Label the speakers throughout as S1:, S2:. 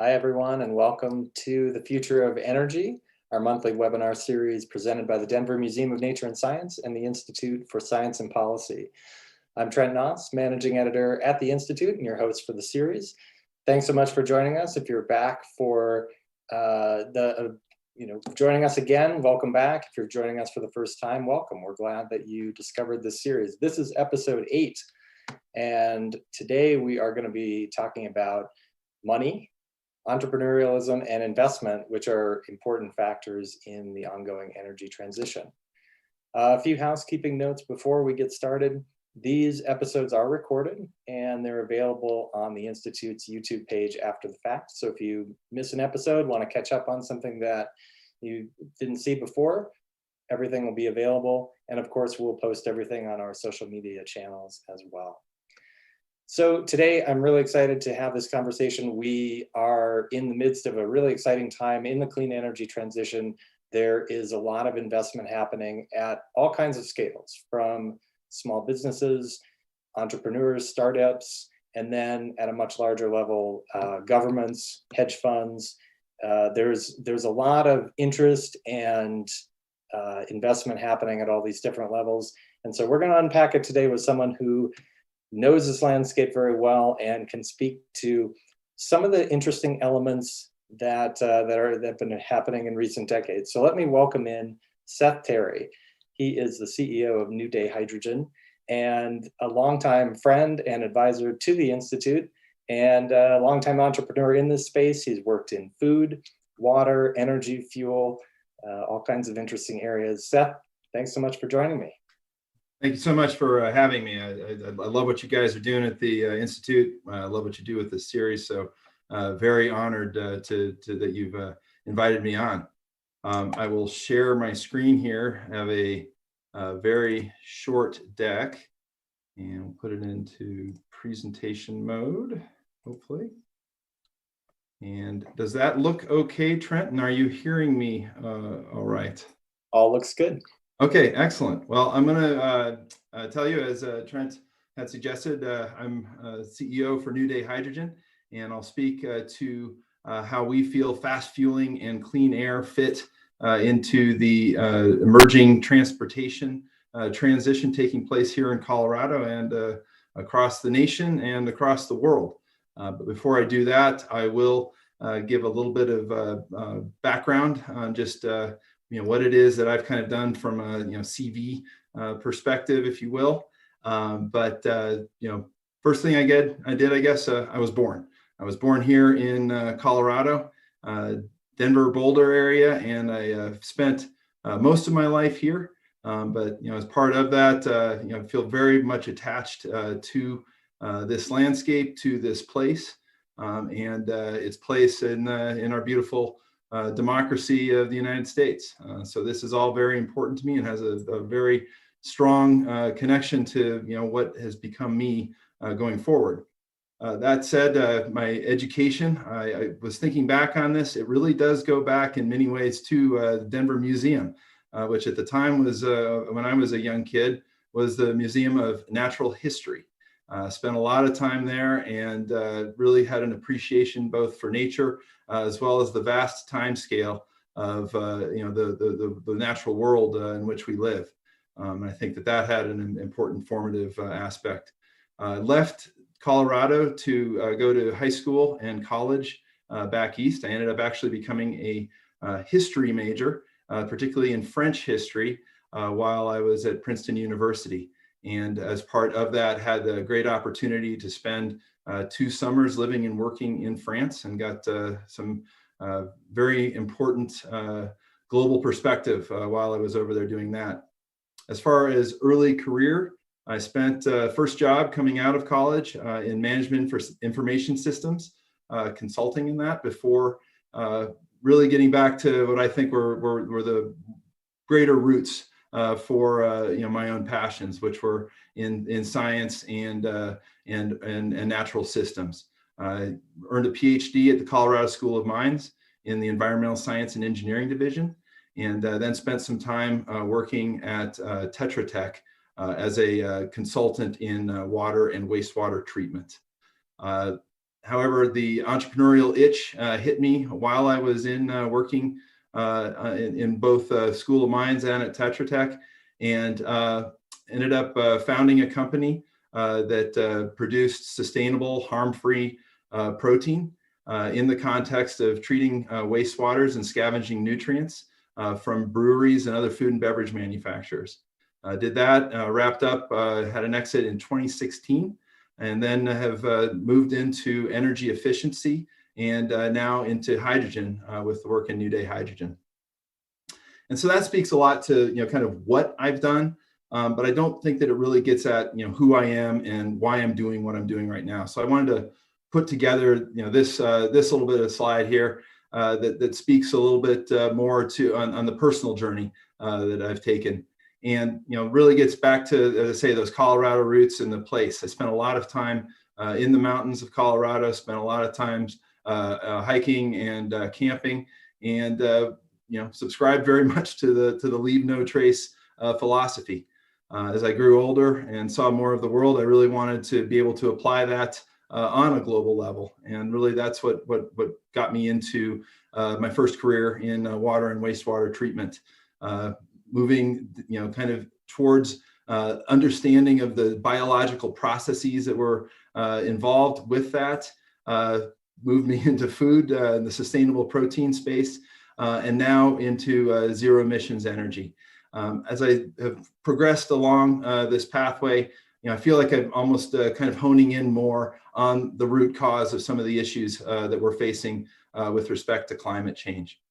S1: Hi, everyone, and welcome to the Future of Energy, our monthly webinar series presented by the Denver Museum of Nature and Science and the Institute for Science and Policy. I'm Trent Noss, managing editor at the Institute and your host for the series. Thanks so much for joining us. If you're back for joining us again, welcome back. If you're joining us for the first time, welcome. We're glad that you discovered this series. This is episode 8, and today we are going to be talking about money, entrepreneurialism, and investment, which are important factors in the ongoing energy transition. A few housekeeping notes before we get started. These episodes are recorded and they're available on the Institute's YouTube page after the fact. So if you miss an episode, want to catch up on something that you didn't see before, everything will be available. And of course, we'll post everything on our social media channels as well. So today, I'm really excited to have this conversation. We are in the midst of a really exciting time in the clean energy transition. There is a lot of investment happening at all kinds of scales, from small businesses, entrepreneurs, startups, and then at a much larger level, governments, hedge funds. There's a lot of interest and investment happening at all these different levels. And so we're going to unpack it today with someone who knows this landscape very well and can speak to some of the interesting elements that have been happening in recent decades. So let me welcome in Seth Terry. He is the CEO of New Day Hydrogen and a longtime friend and advisor to the Institute and a longtime entrepreneur in this space. He's worked in food, water, energy, fuel, all kinds of interesting areas. Seth, thanks so much for joining me.
S2: Thank you so much for having me. I love what you guys are doing at the Institute. I love what you do with this series. So very honored that you've invited me on. I will share my screen here. I have a very short deck and we'll put it into presentation mode, hopefully. And does that look okay, Trent? And are you hearing me all right?
S1: All looks good.
S2: Okay, excellent. Well, I'm going to tell you, as Trent had suggested, I'm CEO for New Day Hydrogen, and I'll speak to how we feel fast fueling and clean air fit into the emerging transportation transition taking place here in Colorado and across the nation and across the world. But before I do that, I will give a little bit of background on just what it is that I've kind of done from a CV perspective, if you will. First thing I did, I guess, I was born. I was born here in Colorado, Denver, Boulder area, and I spent most of my life here. But as part of that, I feel very much attached to this landscape, to this place, and its place in our beautiful democracy of the United States. So this is all very important to me and has a very strong connection to what has become me going forward. That said, my education, I was thinking back on this, it really does go back in many ways to the Denver Museum, which at the time was, when I was a young kid, was the Museum of Natural History. Spent a lot of time there and really had an appreciation both for nature as well as the vast time scale of the natural world in which we live. I think that had an important formative aspect. Left Colorado to go to high school and college back east. I ended up actually becoming a history major, particularly in French history, while I was at Princeton University. And as part of that, had the great opportunity to spend 2 summers living and working in France and got some very important global perspective while I was over there doing that. As far as early career, I spent first job coming out of college in management for information systems, consulting in that before really getting back to what I think were the greater roots for my own passions, which were in science and natural systems. I earned a PhD at the Colorado School of Mines in the Environmental Science and Engineering Division, and then spent some time working at Tetra Tech as a consultant in water and wastewater treatment. However, the entrepreneurial itch hit me while I was in working in both School of Mines and at Tetra Tech, and ended up founding a company that produced sustainable, harm-free protein in the context of treating wastewaters and scavenging nutrients from breweries and other food and beverage manufacturers. Did that, wrapped up, had an exit in 2016, and then have moved into energy efficiency and now into hydrogen with the work in New Day Hydrogen. And so that speaks a lot to kind of what I've done, but I don't think that it really gets at who I am and why I'm doing what I'm doing right now. So I wanted to put together this little bit of slide here that speaks a little bit more to on the personal journey that I've taken. And really gets back to, as I say, those Colorado roots and the place. I spent a lot of time in the mountains of Colorado, spent a lot of times hiking and camping, and subscribed very much to the leave no trace philosophy. As I grew older and saw more of the world, I really wanted to be able to apply that on a global level, and really that's what got me into my first career in water and wastewater treatment. Moving, kind of towards understanding of the biological processes that were involved with that, moved me into food, the sustainable protein space, and now into zero emissions energy. As I have progressed along this pathway, I feel like I'm almost kind of honing in more on the root cause of some of the issues that we're facing with respect to climate change.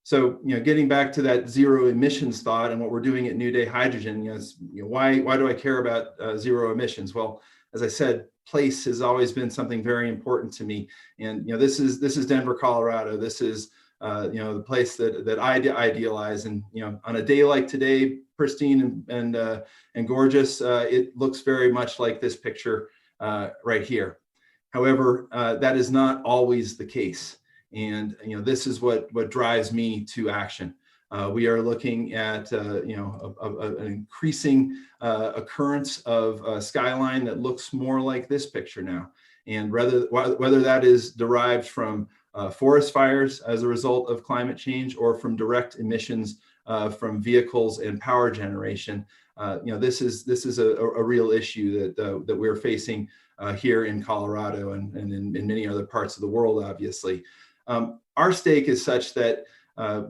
S2: So, getting back to that zero emissions thought and what we're doing at New Day Hydrogen, why do I care about zero emissions? Well, as I said, place has always been something very important to me. And, this is Denver, Colorado. This is, the place that I idealize. And, on a day like today, pristine and gorgeous, it looks very much like this picture right here. However, that is not always the case. And this is what drives me to action. We are looking at an increasing occurrence of skyline that looks more like this picture now. And whether that is derived from forest fires as a result of climate change or from direct emissions from vehicles and power generation, this is a real issue that we're facing here in Colorado and in many other parts of the world, obviously. Our stake is such that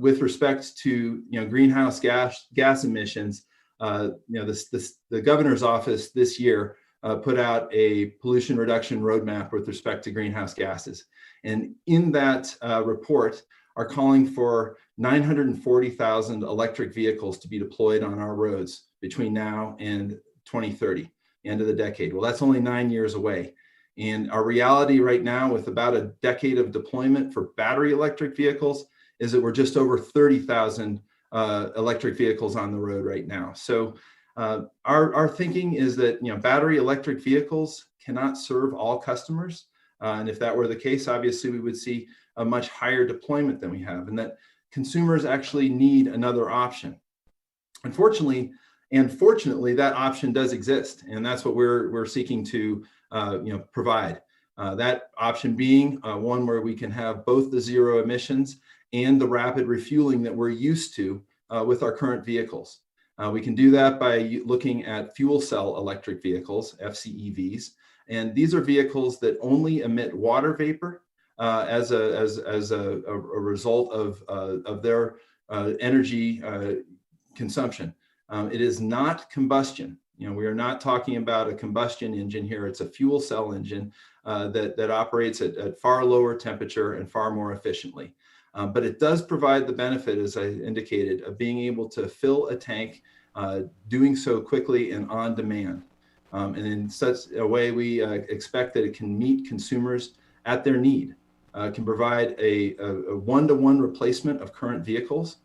S2: with respect to greenhouse gas emissions, the governor's office this year put out a pollution reduction roadmap with respect to greenhouse gases. And in that report are calling for 940,000 electric vehicles to be deployed on our roads between now and 2030, the end of the decade. Well, that's only 9 years away. And our reality right now, with about a decade of deployment for battery electric vehicles, is that we're just over 30,000 electric vehicles on the road right now. So our thinking is that battery electric vehicles cannot serve all customers. And if that were the case, obviously we would see a much higher deployment than we have, and that consumers actually need another option. Unfortunately, and fortunately, that option does exist, and that's what we're seeking to provide. That option being one where we can have both the zero emissions and the rapid refueling that we're used to with our current vehicles. We can do that by looking at fuel cell electric vehicles, FCEVs, and these are vehicles that only emit water vapor as a result of their energy consumption. It is not combustion. We are not talking about a combustion engine here. It's a fuel cell engine that operates at far lower temperature and far more efficiently. But it does provide the benefit, as I indicated, of being able to fill a tank, doing so quickly and on demand. And in such a way, we expect that it can meet consumers at their need, can provide a one-to-one replacement of current vehicles,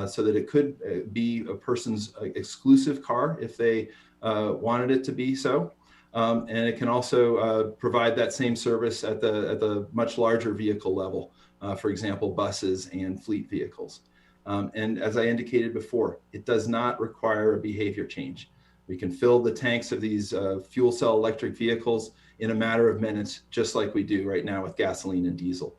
S2: so that it could be a person's exclusive car if they wanted it to be so. And it can also provide that same service at the much larger vehicle level, for example, buses and fleet vehicles. And as I indicated before, it does not require a behavior change. We can fill the tanks of these fuel cell electric vehicles in a matter of minutes, just like we do right now with gasoline and diesel.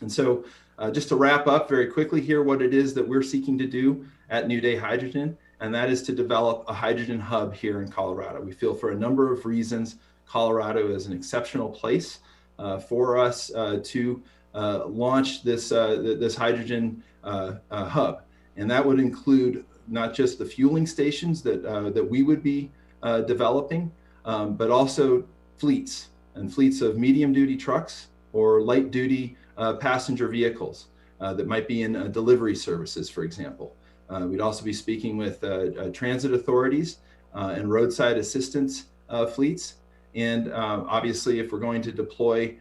S2: And so just to wrap up very quickly here, what it is that we're seeking to do at New Day Hydrogen, and that is to develop a hydrogen hub here in Colorado. We feel for a number of reasons, Colorado is an exceptional place for us to launch this, this hydrogen hub. And that would include not just the fueling stations that we would be developing, but also fleets of medium duty trucks or light duty passenger vehicles that might be in delivery services, for example. We'd also be speaking with transit authorities and roadside assistance fleets. And obviously, if we're going to deploy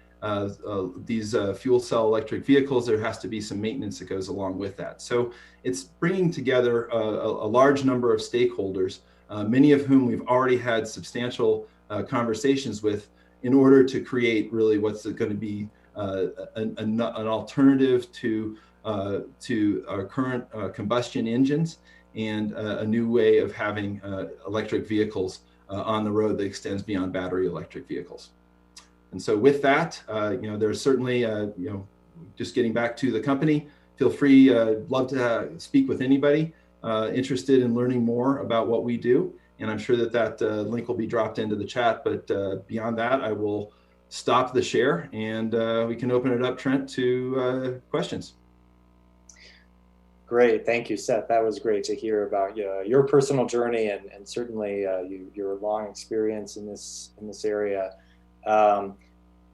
S2: these fuel cell electric vehicles, there has to be some maintenance that goes along with that. So it's bringing together a large number of stakeholders, many of whom we've already had substantial conversations with in order to create really what's going to be an alternative to our current combustion engines and a new way of having electric vehicles on the road that extends beyond battery electric vehicles. And so with that, there's certainly, just getting back to the company, feel free, love to speak with anybody interested in learning more about what we do. And I'm sure that link will be dropped into the chat, but beyond that, I will stop the share and we can open it up, Trent, to questions.
S1: Great, thank you, Seth. That was great to hear about your personal journey and certainly your long experience in this area.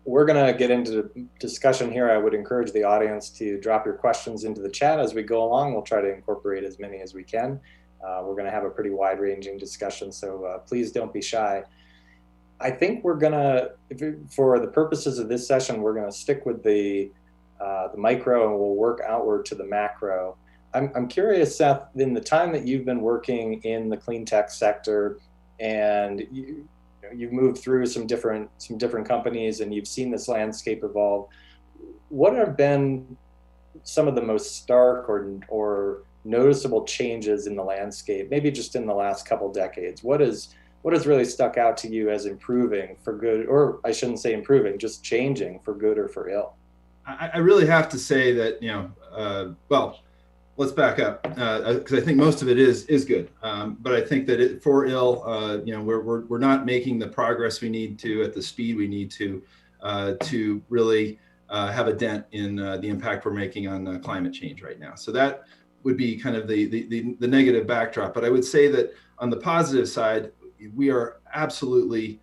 S1: We're going to get into the discussion here. I would encourage the audience to drop your questions into the chat as we go along. We'll try to incorporate as many as we can. We're going to have a pretty wide-ranging discussion, so please don't be shy. I think we're going to, for the purposes of this session, we're going to stick with the micro and we'll work outward to the macro. I'm curious, Seth, in the time that you've been working in the clean tech sector, and you've moved through some different companies, and you've seen this landscape evolve. What have been some of the most stark or noticeable changes in the landscape, maybe just in the last couple decades? What has really stuck out to you as improving for good, or I shouldn't say improving, just changing for good or for ill?
S2: I really have to say that, well, let's back up because I think most of it is good, but I think that for ill, we're not making the progress we need to at the speed we need to really have a dent in the impact we're making on climate change right now. So that would be kind of the negative backdrop. But I would say that on the positive side, we are absolutely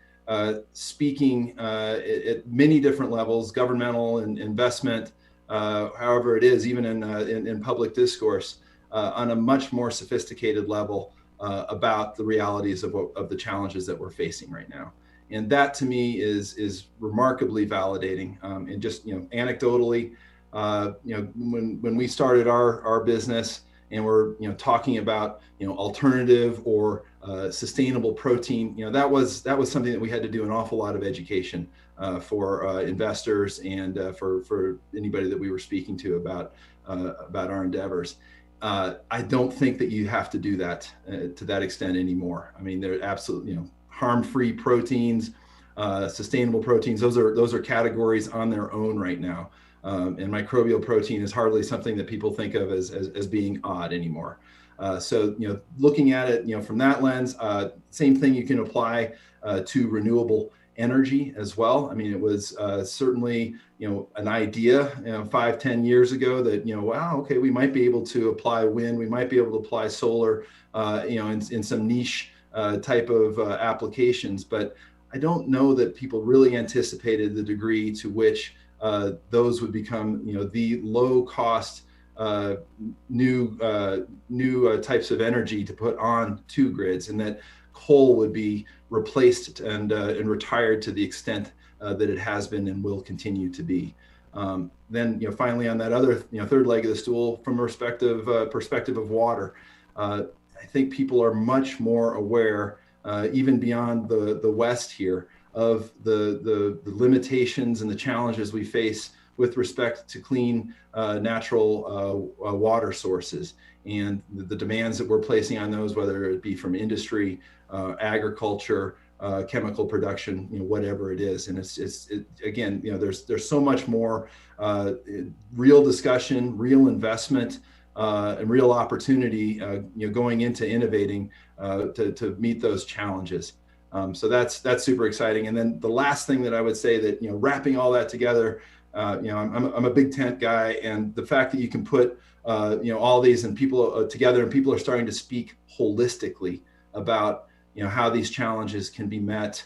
S2: speaking at many different levels, governmental and investment. However it is, even in public discourse, on a much more sophisticated level about the realities of the challenges that we're facing right now. And that to me is remarkably validating. And just, anecdotally, when we started our business and we're, talking about, alternative or sustainable protein, that was something that we had to do an awful lot of education for investors and for anybody that we were speaking to about our endeavors. I don't think that you have to do that to that extent anymore. I mean, they're absolutely, harm-free proteins, sustainable proteins. Those are categories on their own right now. And microbial protein is hardly something that people think of as being odd anymore. So, looking at it, from that lens, same thing you can apply to renewable energy as well. I mean, it was certainly, an idea, 5-10 years ago that, wow, okay, we might be able to apply wind, we might be able to apply solar, in some niche type of applications. But I don't know that people really anticipated the degree to which those would become, the low cost new types of energy to put on to grids, and that coal would be replaced and retired to the extent that it has been and will continue to be. Then, finally, on that other, third leg of the stool, from a perspective of water, I think people are much more aware, even beyond the West here, of the limitations and the challenges we face with respect to clean natural water sources and the demands that we're placing on those, whether it be from industry, agriculture, chemical production, whatever it is. And again, there's so much more real discussion, real investment, and real opportunity, going into innovating to meet those challenges. So that's super exciting. And then the last thing that I would say that, wrapping all that together, I'm a big tent guy, and the fact that you can put, all these and people together, and people are starting to speak holistically about, how these challenges can be met,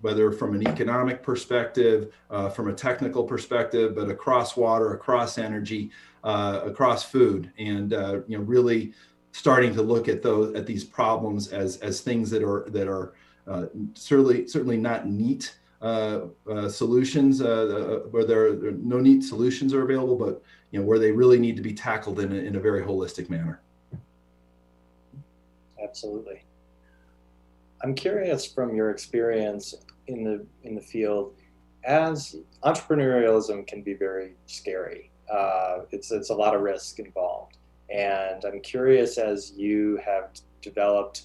S2: whether from an economic perspective, from a technical perspective, but across water, across energy, across food, and really starting to look at these problems as things that are certainly not neat solutions, where there are no neat solutions are available, but where they really need to be tackled in a very holistic manner.
S1: Absolutely. I'm curious, from your experience in the field, as entrepreneurialism can be very scary. It's a lot of risk involved, and I'm curious, as you have developed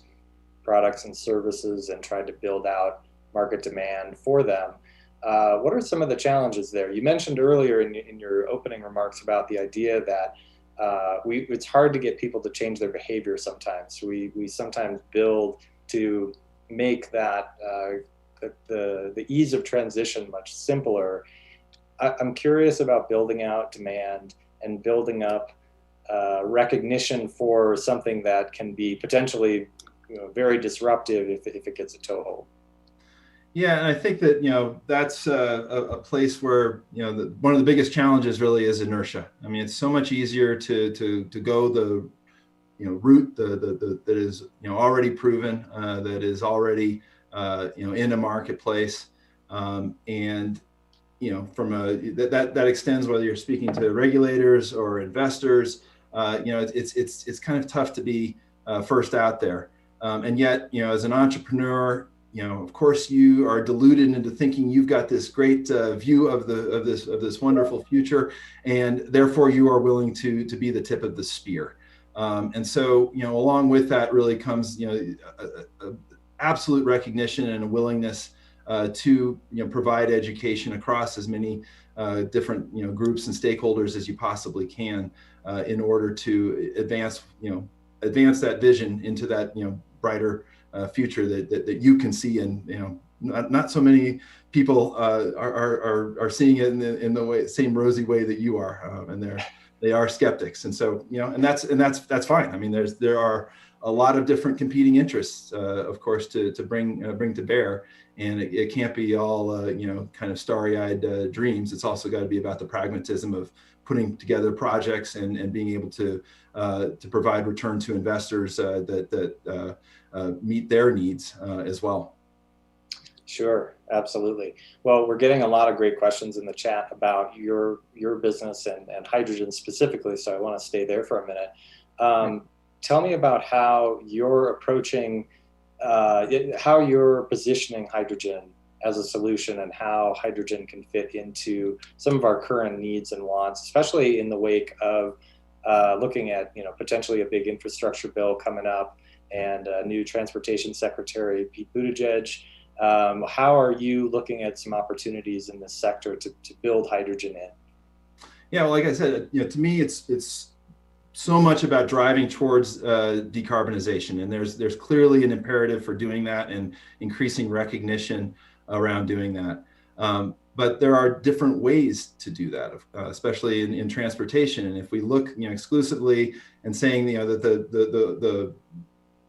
S1: products and services and tried to build out market demand for them, what are some of the challenges there? You mentioned earlier in your opening remarks about the idea that it's hard to get people to change their behavior sometimes. We sometimes build to make that the ease of transition much simpler. I'm curious about building out demand and building up recognition for something that can be potentially very disruptive if it gets a toehold.
S2: Yeah, and I think that that's a place where one of the biggest challenges really is inertia. I mean, it's so much easier to go the route that is already proven, that is already in a marketplace, and from that extends whether you're speaking to regulators or investors. It's kind of tough to be first out there, and yet as an entrepreneur, of course you are deluded into thinking you've got this great view of this wonderful future, and therefore you are willing to be the tip of the spear. And so, along with that really comes, absolute recognition and a willingness to, provide education across as many different, groups and stakeholders as you possibly can, in order to advance that vision into that, brighter future that you can see, and not so many people are seeing it in the same rosy way that you are, and they are skeptics, and so and that's fine. I mean, there are a lot of different competing interests, of course, to bring to bear, and it can't be all kind of starry-eyed dreams. It's also got to be about the pragmatism of putting together projects and being able to provide return to investors that meet their needs as well.
S1: Sure, absolutely. Well, we're getting a lot of great questions in the chat about your business and hydrogen specifically, so I want to stay there for a minute. Tell me about how you're approaching, how you're positioning hydrogen as a solution, and how hydrogen can fit into some of our current needs and wants, especially in the wake of looking at potentially a big infrastructure bill coming up, and a new transportation secretary, Pete Buttigieg. How are you looking at some opportunities in this sector to build hydrogen in?
S2: Yeah, well, like I said, to me, it's so much about driving towards decarbonization, and there's clearly an imperative for doing that and increasing recognition around doing that. But there are different ways to do that, especially in transportation. And if we look, exclusively and saying, that the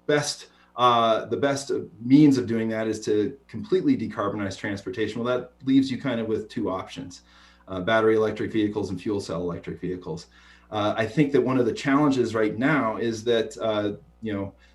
S2: best means of doing that is to completely decarbonize transportation, well, that leaves you kind of with two options: battery electric vehicles and fuel cell electric vehicles. I think that one of the challenges right now is that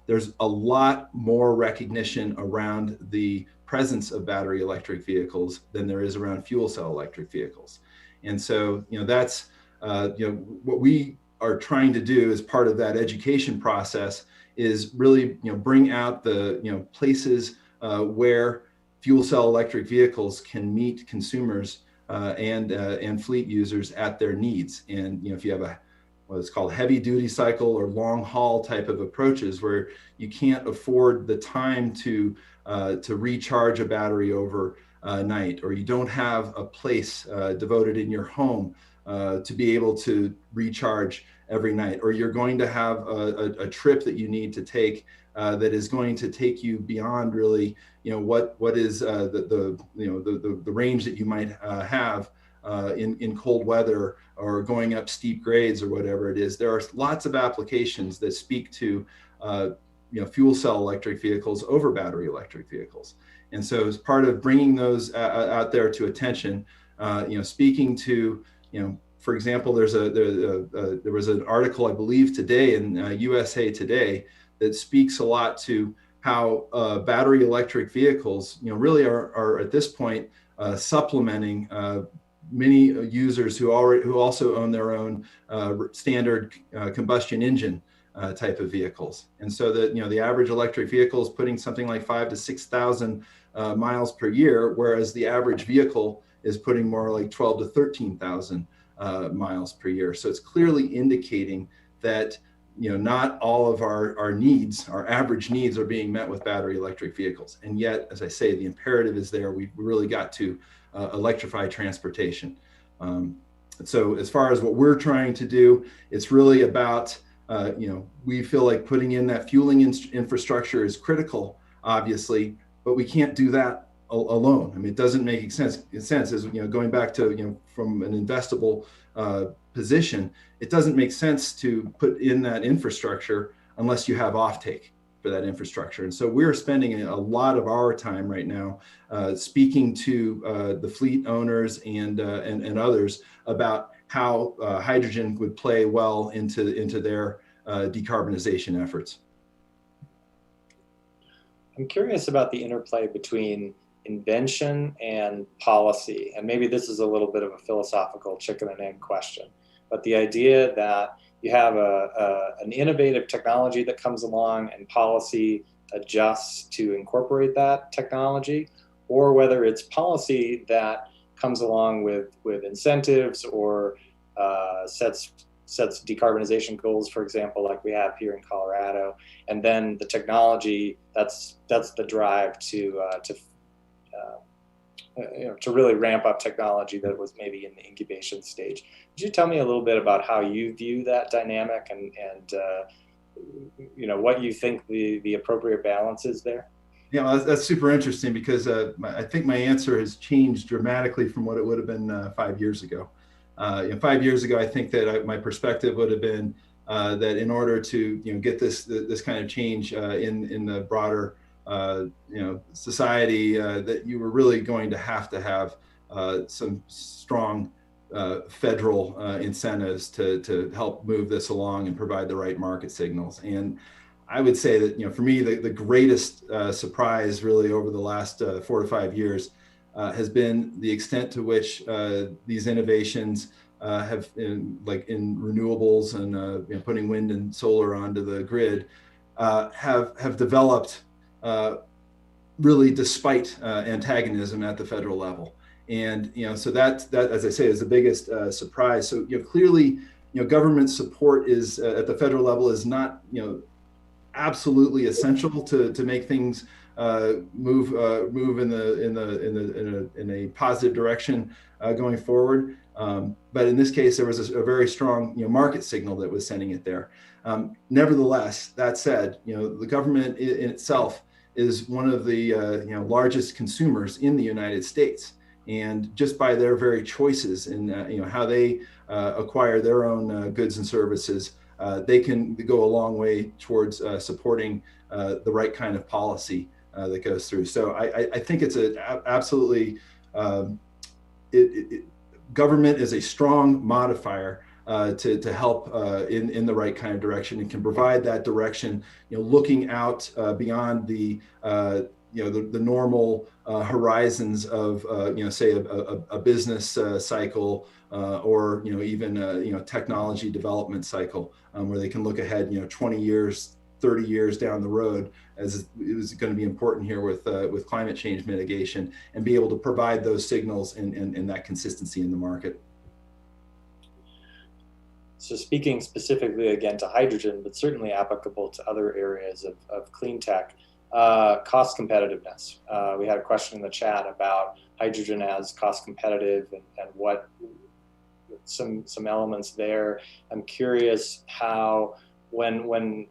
S2: there's a lot more recognition around the presence of battery electric vehicles than there is around fuel cell electric vehicles. And so that's what we are trying to do as part of that education process is really bring out the places where fuel cell electric vehicles can meet consumers and fleet users at their needs. And if you have a what's called heavy duty cycle or long haul type of approaches, where you can't afford the time to recharge a battery over night, or you don't have a place devoted in your home to be able to recharge every night, or you're going to have a trip that you need to take that is going to take you beyond really, what is the range that you might have in cold weather, or going up steep grades, or whatever it is. There are lots of applications that speak to fuel cell electric vehicles over battery electric vehicles. And so, as part of bringing those out there to attention, speaking to, for example, there was an article, I believe, today in USA Today that speaks a lot to how battery electric vehicles, really are at this point supplementing many users who also own their own standard combustion engine type of vehicles. And so that, the average electric vehicle is putting something like 5,000 to 6,000 miles per year, whereas the average vehicle is putting more like 12,000 to 13,000 miles per year. So it's clearly indicating that, not all of our needs, our average needs, are being met with battery electric vehicles. And yet, as I say, the imperative is there. We've really got to electrify transportation. So as far as what we're trying to do, it's really about, we feel like putting in that fueling infrastructure is critical, obviously, but we can't do that alone. I mean, it doesn't make sense as, going back to, from an investable position, it doesn't make sense to put in that infrastructure unless you have offtake for that infrastructure. And so we're spending a lot of our time right now speaking to the fleet owners and others about how hydrogen would play well into their decarbonization efforts.
S1: I'm curious about the interplay between invention and policy. And maybe this is a little bit of a philosophical chicken and egg question, but the idea that you have an innovative technology that comes along and policy adjusts to incorporate that technology, or whether it's policy that comes along with incentives or sets decarbonization goals, for example, like we have here in Colorado, and then the technology that's the drive to really ramp up technology that was maybe in the incubation stage. Could you tell me a little bit about how you view that dynamic and what you think the appropriate balance is there?
S2: Yeah, that's super interesting, because I think my answer has changed dramatically from what it would have been 5 years ago. 5 years ago, I think that my perspective would have been that in order to get this kind of change in the broader society, that you were really going to have some strong federal incentives to help move this along and provide the right market signals. And I would say that, for me, the greatest surprise really over the last 4 to 5 years has been the extent to which these innovations have, in renewables and putting wind and solar onto the grid, have developed really despite antagonism at the federal level. And so that, as I say, is the biggest surprise. So clearly, government support is at the federal level is not absolutely essential to make things move in a positive direction going forward. But in this case, there was a very strong market signal that was sending it there. Nevertheless, that said, the government in itself is one of the largest consumers in the United States, and just by their very choices in how they acquire their own goods and services, they can go a long way towards supporting the right kind of policy that goes through. So I think it's absolutely government is a strong modifier to help in the right kind of direction, and can provide that direction, looking out beyond the normal horizons of say a business cycle or even technology development cycle, where they can look ahead 20 years, 30 years down the road, as it was going to be important here with climate change mitigation, and be able to provide those signals and that consistency in the market.
S1: So speaking specifically again to hydrogen, but certainly applicable to other areas of clean tech, cost competitiveness. We had a question in the chat about hydrogen as cost competitive and what some elements there. I'm curious how when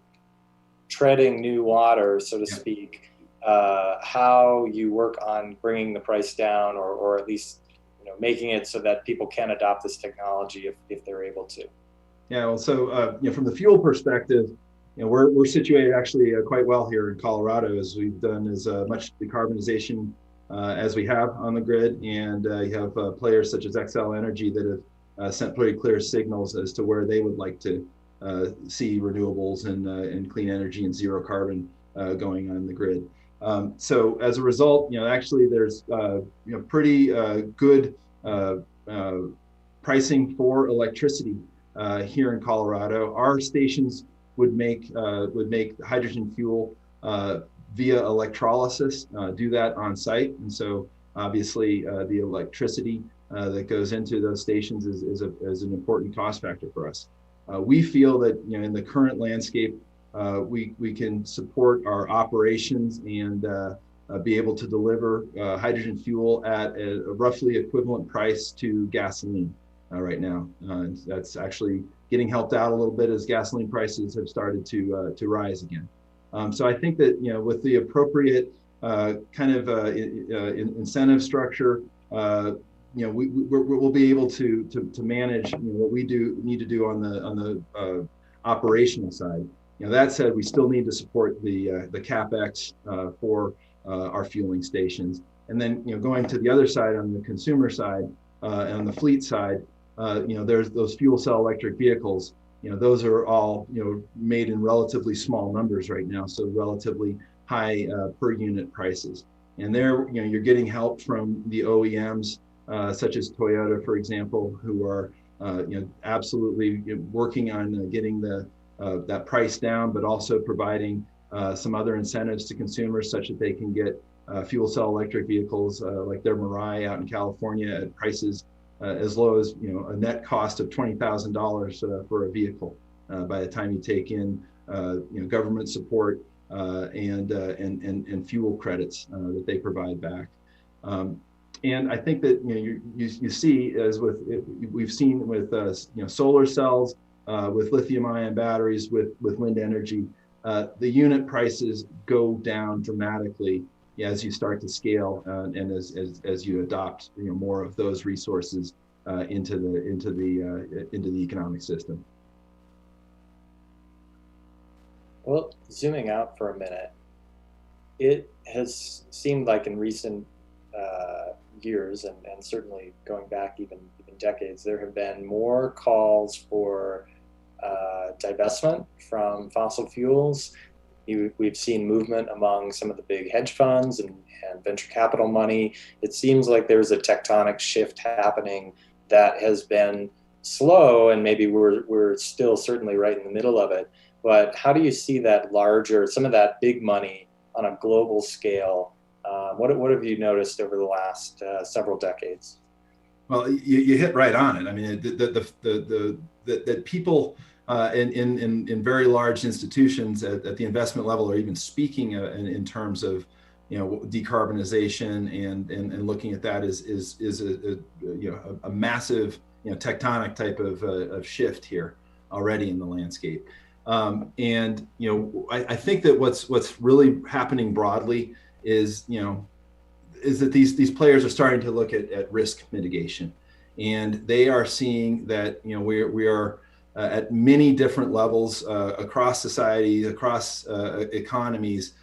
S1: treading new water, so to speak, how you work on bringing the price down, or at least making it so that people can adopt this technology if they're able to.
S2: Yeah, well, so from the fuel perspective, we're situated actually quite well here in Colorado, as we've done as much decarbonization as we have on the grid, and you have players such as Xcel Energy that have sent pretty clear signals as to where they would like to see renewables and clean energy and zero carbon going on the grid. So as a result, actually there's pretty good pricing for electricity here in Colorado. Our stations would make hydrogen fuel via electrolysis, do that on site, and so obviously the electricity that goes into those stations is an important cost factor for us. We feel that in the current landscape, we can support our operations and be able to deliver hydrogen fuel at a roughly equivalent price to gasoline right now. That's actually getting helped out a little bit as gasoline prices have started to rise again. So I think that with the appropriate kind of incentive structure, we'll be able to manage what we need to do on the operational side. That said, we still need to support the capex for our fueling stations, and then going to the other side on the consumer side and on the fleet side, there's those fuel cell electric vehicles. Those are all made in relatively small numbers right now, so relatively high per unit prices. And there, you're getting help from the OEMs such as Toyota, for example, who are absolutely working on getting that price down, but also providing some other incentives to consumers such that they can get fuel cell electric vehicles like their Mirai out in California at prices as low as a net cost of $20,000 for a vehicle by the time you take in government support and fuel credits that they provide back. And I think that you see, as we've seen with solar cells, with lithium-ion batteries, with wind energy, the unit prices go down dramatically as you start to scale and as you adopt more of those resources into the economic system.
S1: Well, zooming out for a minute, it has seemed like in recent years, and certainly going back even decades, there have been more calls for divestment from fossil fuels. We've seen movement among some of the big hedge funds and venture capital money. It seems like there's a tectonic shift happening that has been slow, and maybe we're still certainly right in the middle of it. But how do you see that larger, some of that big money on a global scale? What have you noticed over the last several decades?
S2: Well, you hit right on it. I mean, that people in very large institutions at the investment level are even speaking in terms of decarbonization and looking at that is a massive tectonic type of shift here already in the landscape. And I think that what's really happening broadly is that these players are starting to look at risk mitigation, and they are seeing that we are at many different levels across society, across economies,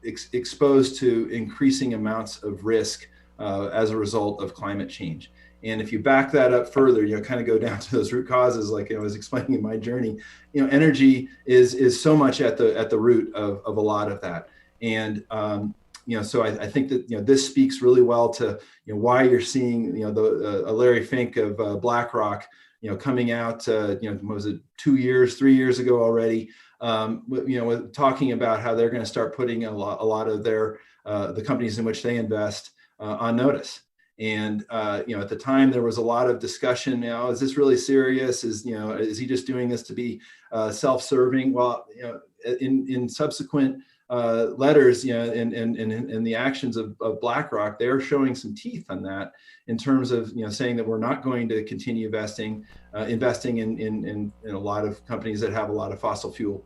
S2: exposed to increasing amounts of risk as a result of climate change. And if you back that up further, kind of go down to those root causes, like I was explaining in my journey, energy is so much at the root of a lot of that. And so I think that this speaks really well to why you're seeing the Larry Fink of BlackRock coming out what was it, 3 years ago already, talking about how they're going to start putting a lot of their the companies in which they invest on notice. And at the time there was a lot of discussion. Is this really serious? Is he just doing this to be self-serving? Well, in subsequent letters, and the actions of BlackRock, they're showing some teeth on that in terms of saying that we're not going to continue investing in a lot of companies that have a lot of fossil fuel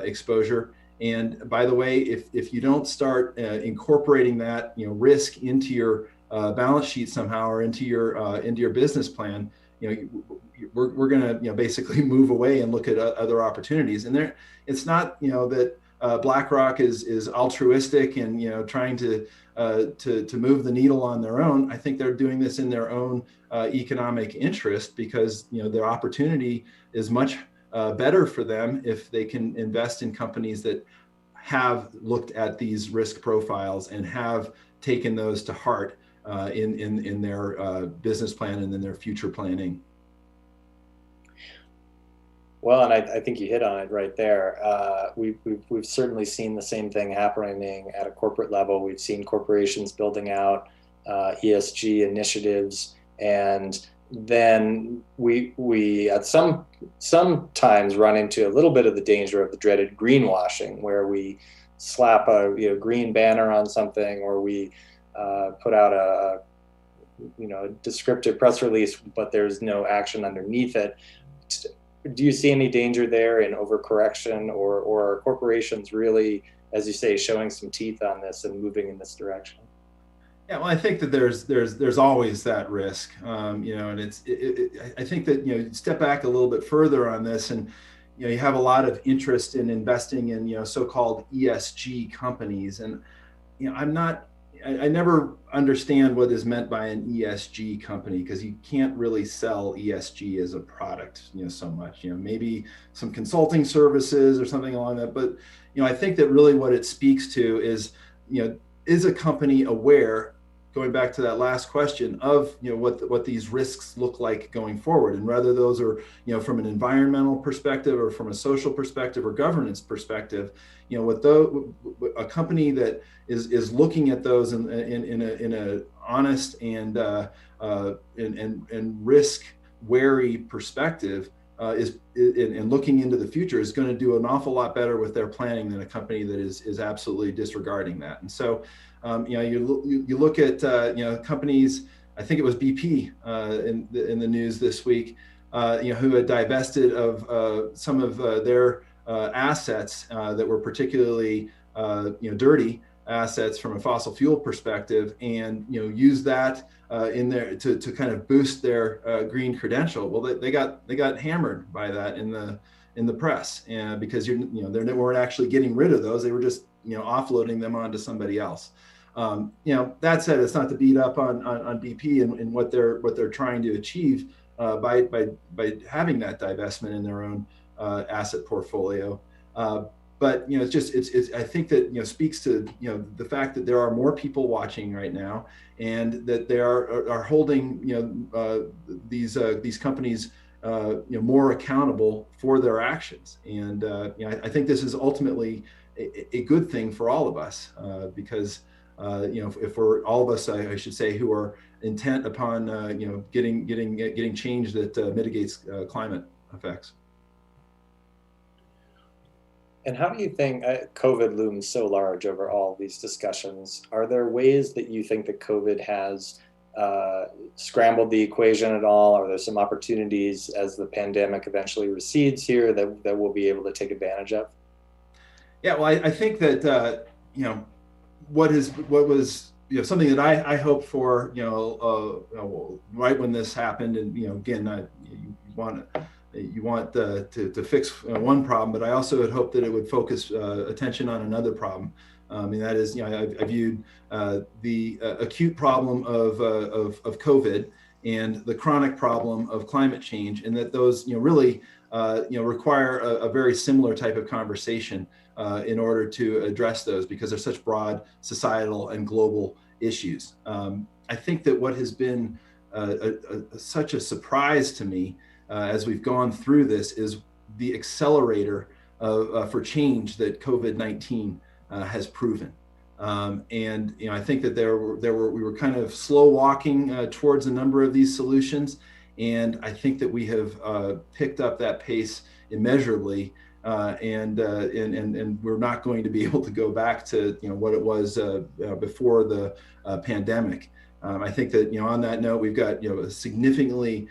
S2: exposure. And by the way, if you don't start incorporating that risk into your balance sheet somehow or into your business plan, we're going to basically move away and look at other opportunities. And it's not that BlackRock is altruistic and trying to move the needle on their own. I think they're doing this in their own economic interest, because their opportunity is much better for them if they can invest in companies that have looked at these risk profiles and have taken those to heart in their business plan and in their future planning.
S1: Well, and I think you hit on it right there. We've certainly seen the same thing happening at a corporate level. We've seen corporations building out ESG initiatives, and then we at sometimes run into a little bit of the danger of the dreaded greenwashing, where we slap a green banner on something, or we put out a descriptive press release, but there's no action underneath it. Do you see any danger there in overcorrection, or are corporations really, as you say, showing some teeth on this and moving in this direction?
S2: Yeah, well, I think that there's always that risk, and I think that you step back a little bit further on this, and you have a lot of interest in investing in so-called ESG companies, and I never understand what is meant by an ESG company, because you can't really sell ESG as a product, so much. Maybe some consulting services or something along that, but I think that really what it speaks to is is a company aware, going back to that last question, of what these risks look like going forward, and whether those are from an environmental perspective or from a social perspective or governance perspective. A company that is looking at those in a honest and risk wary perspective and looking into the future is going to do an awful lot better with their planning than a company that is absolutely disregarding that. And so you look at companies. I think it was BP in the news this week, who had divested of some of their assets that were particularly dirty assets from a fossil fuel perspective, and use that in there to kind of boost their green credential. Well, they got hammered by that in the press, because they weren't actually getting rid of those; they were just offloading them onto somebody else. That said, it's not to beat up on BP and what they're trying to achieve by having that divestment in their own asset portfolio. But I think that speaks to the fact that there are more people watching right now, and that they are holding these companies more accountable for their actions. And I think this is ultimately a good thing for all of us, because if we're all of us, I should say, who are intent upon getting change that mitigates climate effects.
S1: And how do you think COVID looms so large over all these discussions? Are there ways that you think that COVID has scrambled the equation at all? Are there some opportunities as the pandemic eventually recedes here that we'll be able to take advantage of?
S2: Yeah, well, I think that what was something that I hoped for right when this happened, and again, you want to fix one problem, but I also had hoped that it would focus attention on another problem. And that is, I viewed the acute problem of COVID and the chronic problem of climate change, and that those really require a very similar type of conversation in order to address those, because they're such broad societal and global issues. I think that what has been such a surprise to me as we've gone through this is the accelerator for change that COVID-19 has proven. And I think that we were kind of slow walking towards a number of these solutions, and I think that we have picked up that pace immeasurably, and we're not going to be able to go back to what it was before the pandemic. I think that on that note, we've got a significantly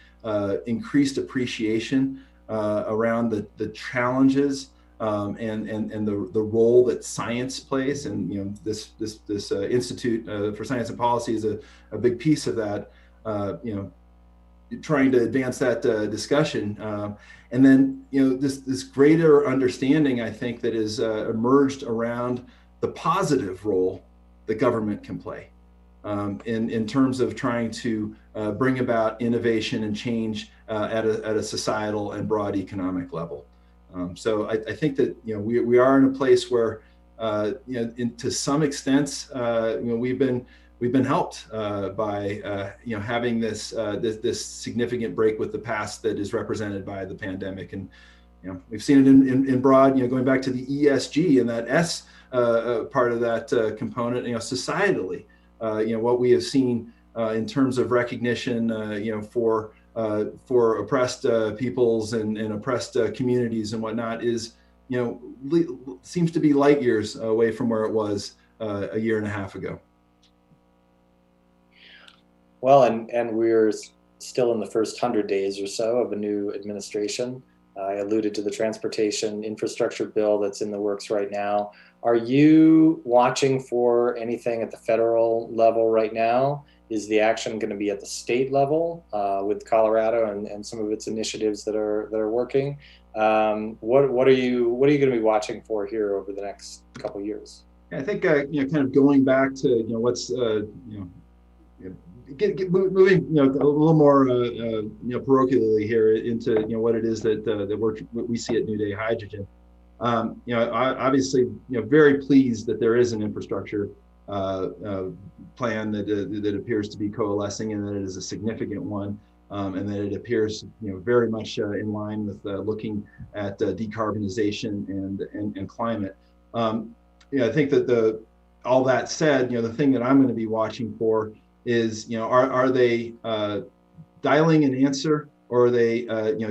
S2: increased appreciation around the challenges and the role that science plays, and this Institute for Science and Policy is a big piece of that. Trying to advance that discussion, and then this greater understanding, I think, that is emerged around the positive role the government can play in terms of trying to bring about innovation and change at a societal and broad economic level. So I think that we are in a place where to some extent we've been helped by having this significant break with the past that is represented by the pandemic, and we've seen it in broad, going back to the ESG and that S part of that component, societally, what we have seen in terms of recognition, for oppressed peoples and oppressed communities and whatnot is, seems to be light years away from where it was a year and a half ago.
S1: Well, and we're still in the first 100 days or so of a new administration. I alluded to the transportation infrastructure bill that's in the works right now. Are you watching for anything at the federal level right now? Is the action going to be at the state level with Colorado and some of its initiatives that are working? What are you going to be watching for here over the next couple of years?
S2: I think kind of going back to what's moving a little more parochially here into what it is that we see at New Day Hydrogen. Obviously very pleased that there is an infrastructure plan that appears to be coalescing, and that it is a significant one, and that it appears very much in line with looking at decarbonization and climate. I think that all that said, the thing that I'm going to be watching for is are they dialing an answer, or are they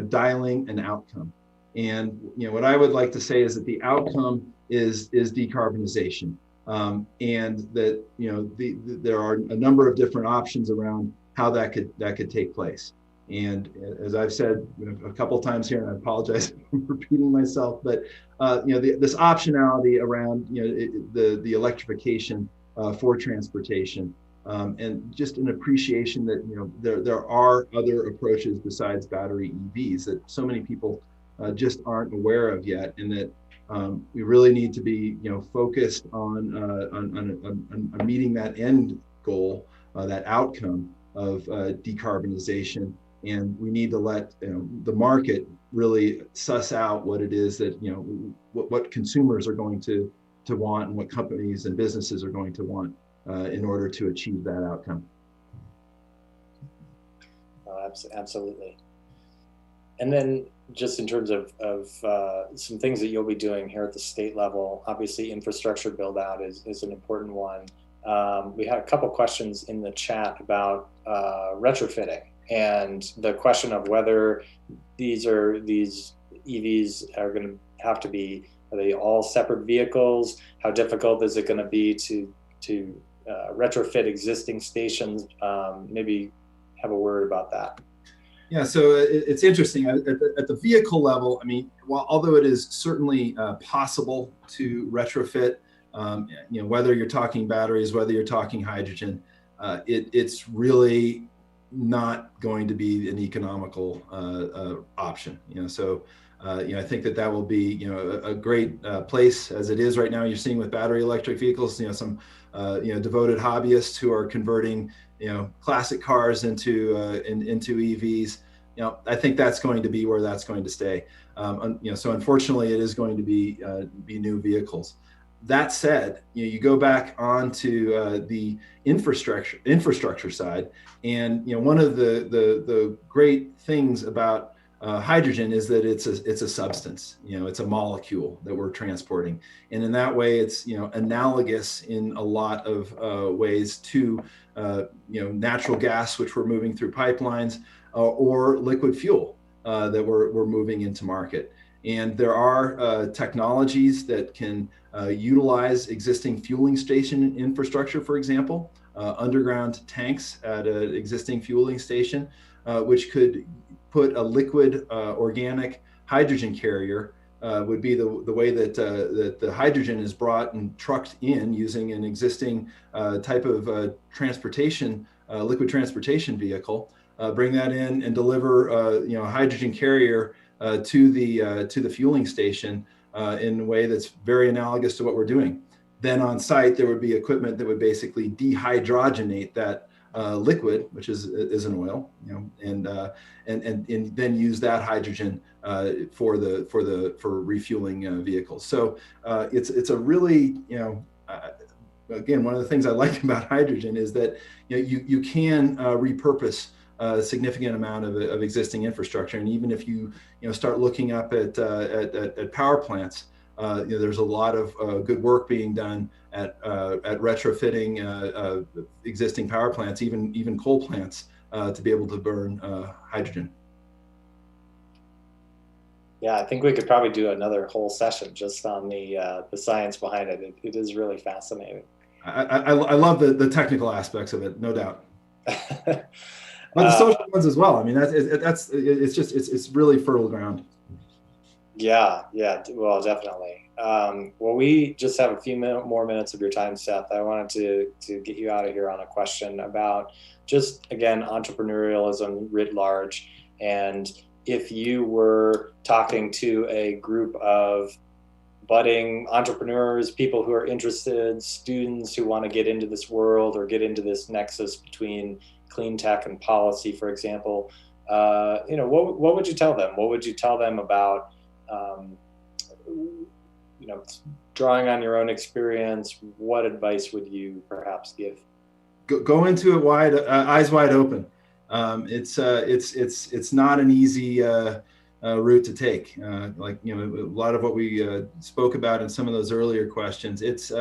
S2: dialing an outcome? And what I would like to say is that the outcome is decarbonization, and that there are a number of different options around how that could take place. And as I've said a couple of times here, and I apologize for repeating myself, but this optionality around the electrification for transportation, and just an appreciation that there are other approaches besides battery EVs that so many people just aren't aware of yet, and that we really need to be focused on meeting that end goal, that outcome of decarbonization. And we need to let the market really suss out what it is that what consumers are going to want, and what companies and businesses are going to want in order to achieve that outcome.
S1: Absolutely. And then just in terms of some things that you'll be doing here at the state level, obviously infrastructure build out is an important one. We had a couple questions in the chat about retrofitting, and the question of whether these EVs are going to have to be, are they all separate vehicles? How difficult is it going to be to retrofit existing stations? Maybe have a word about that.
S2: Yeah, so it's interesting at the vehicle level. I mean, although it is certainly possible to retrofit, whether you're talking batteries, whether you're talking hydrogen, it's really not going to be an economical option. So I think that will be a great place as it is right now. You're seeing with battery electric vehicles, some devoted hobbyists who are converting classic cars into EVs. I think that's going to be where that's going to stay. So unfortunately, it is going to be new vehicles. That said, you go back onto the infrastructure side, and one of the great things about hydrogen is that it's a substance, it's a molecule that we're transporting. And in that way, it's, analogous in a lot of ways to, natural gas, which we're moving through pipelines, or liquid fuel that we're moving into market. And there are technologies that can utilize existing fueling station infrastructure, for example, underground tanks at an existing fueling station, which could put a liquid organic hydrogen carrier, would be the way that the hydrogen is brought and trucked in using an existing type of transportation, liquid transportation vehicle, bring that in and deliver a hydrogen carrier to the fueling station in a way that's very analogous to what we're doing. Then on site, there would be equipment that would basically dehydrogenate that liquid, which is an oil, and then use that hydrogen for refueling vehicles. So it's a really, again, one of the things I like about hydrogen is that you can repurpose a significant amount of existing infrastructure, and even if you start looking up at power plants, there's a lot of good work being done at retrofitting existing power plants, even coal plants, to be able to burn hydrogen.
S1: Yeah, I think we could probably do another whole session just on the science behind it. It is really fascinating.
S2: I love the technical aspects of it, no doubt. But the social ones as well. I mean, it's really fertile ground.
S1: Yeah, well, definitely. Well, we just have a few more minutes of your time, Seth. I wanted to get you out of here on a question about just, again, entrepreneurialism writ large. And if you were talking to a group of budding entrepreneurs, people who are interested, students who want to get into this world or get into this nexus between clean tech and policy, for example, what would you tell them? What would you tell them about, drawing on your own experience? What advice would you perhaps give?
S2: Go into it eyes wide open. It's not an easy route to take. A lot of what we spoke about in some of those earlier questions. It's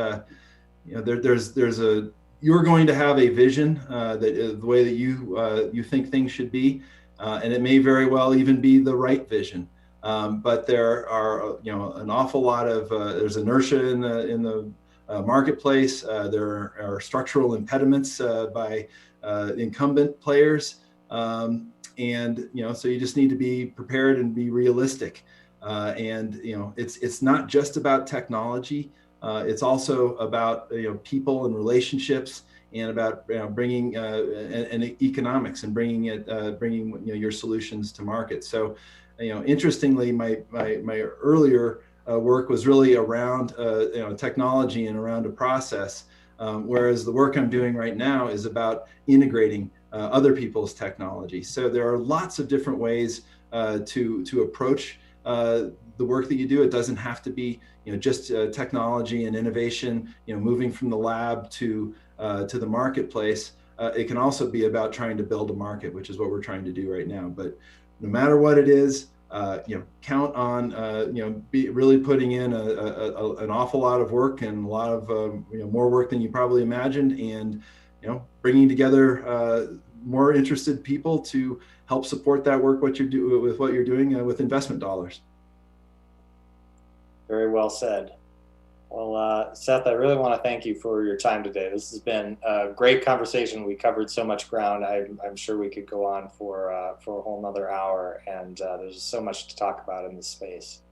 S2: you're going to have a vision that the way that you think things should be, and it may very well even be the right vision. But there are an awful lot of there's inertia in the marketplace. There are structural impediments by incumbent players, and so you just need to be prepared and be realistic. And it's not just about technology. It's also about people and relationships, and about bringing and economics, and bringing your solutions to market. So, interestingly, my earlier work was really around technology and around a process, whereas the work I'm doing right now is about integrating other people's technology. So there are lots of different ways to approach the work that you do. It doesn't have to be just technology and innovation, moving from the lab to the marketplace. It can also be about trying to build a market, which is what we're trying to do right now. But no matter what it is, count on really putting in an awful lot of work, and a lot of more work than you probably imagined, and bringing together more interested people to help support that work, what you're doing with investment dollars.
S1: Very well said. Well, Seth, I really want to thank you for your time today. This has been a great conversation. We covered so much ground. I'm sure we could go on for a whole nother hour, and there's so much to talk about in this space.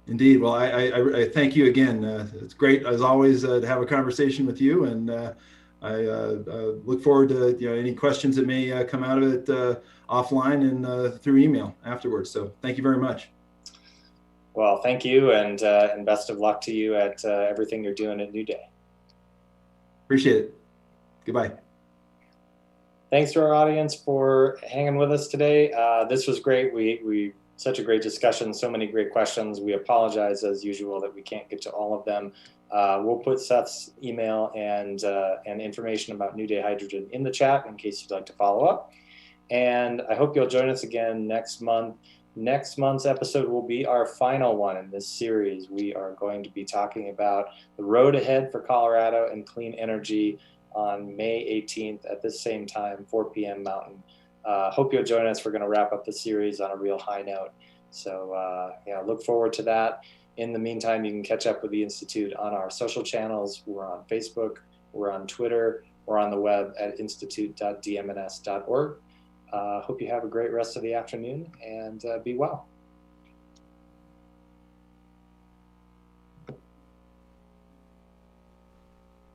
S2: Indeed. Well, I thank you again. It's great, as always, to have a conversation with you, and I look forward to any questions that may come out of it offline and through email afterwards. So thank you very much.
S1: Well, thank you, and best of luck to you at everything you're doing at New Day.
S2: Appreciate it. Goodbye.
S1: Thanks to our audience for hanging with us today. This was great. We such a great discussion, so many great questions. We apologize, as usual, that we can't get to all of them. We'll put Seth's email and information about New Day Hydrogen in the chat in case you'd like to follow up. And I hope you'll join us again next month. Next month's episode will be our final one in this series. We are going to be talking about the road ahead for Colorado and clean energy on May 18th at this same time, 4 p.m. Mountain. Hope you'll join us. We're going to wrap up the series on a real high note. So look forward to that. In the meantime, you can catch up with the Institute on our social channels. We're on Facebook, we're on Twitter, we're on the web at institute.dmns.org. Hope you have a great rest of the afternoon and be well.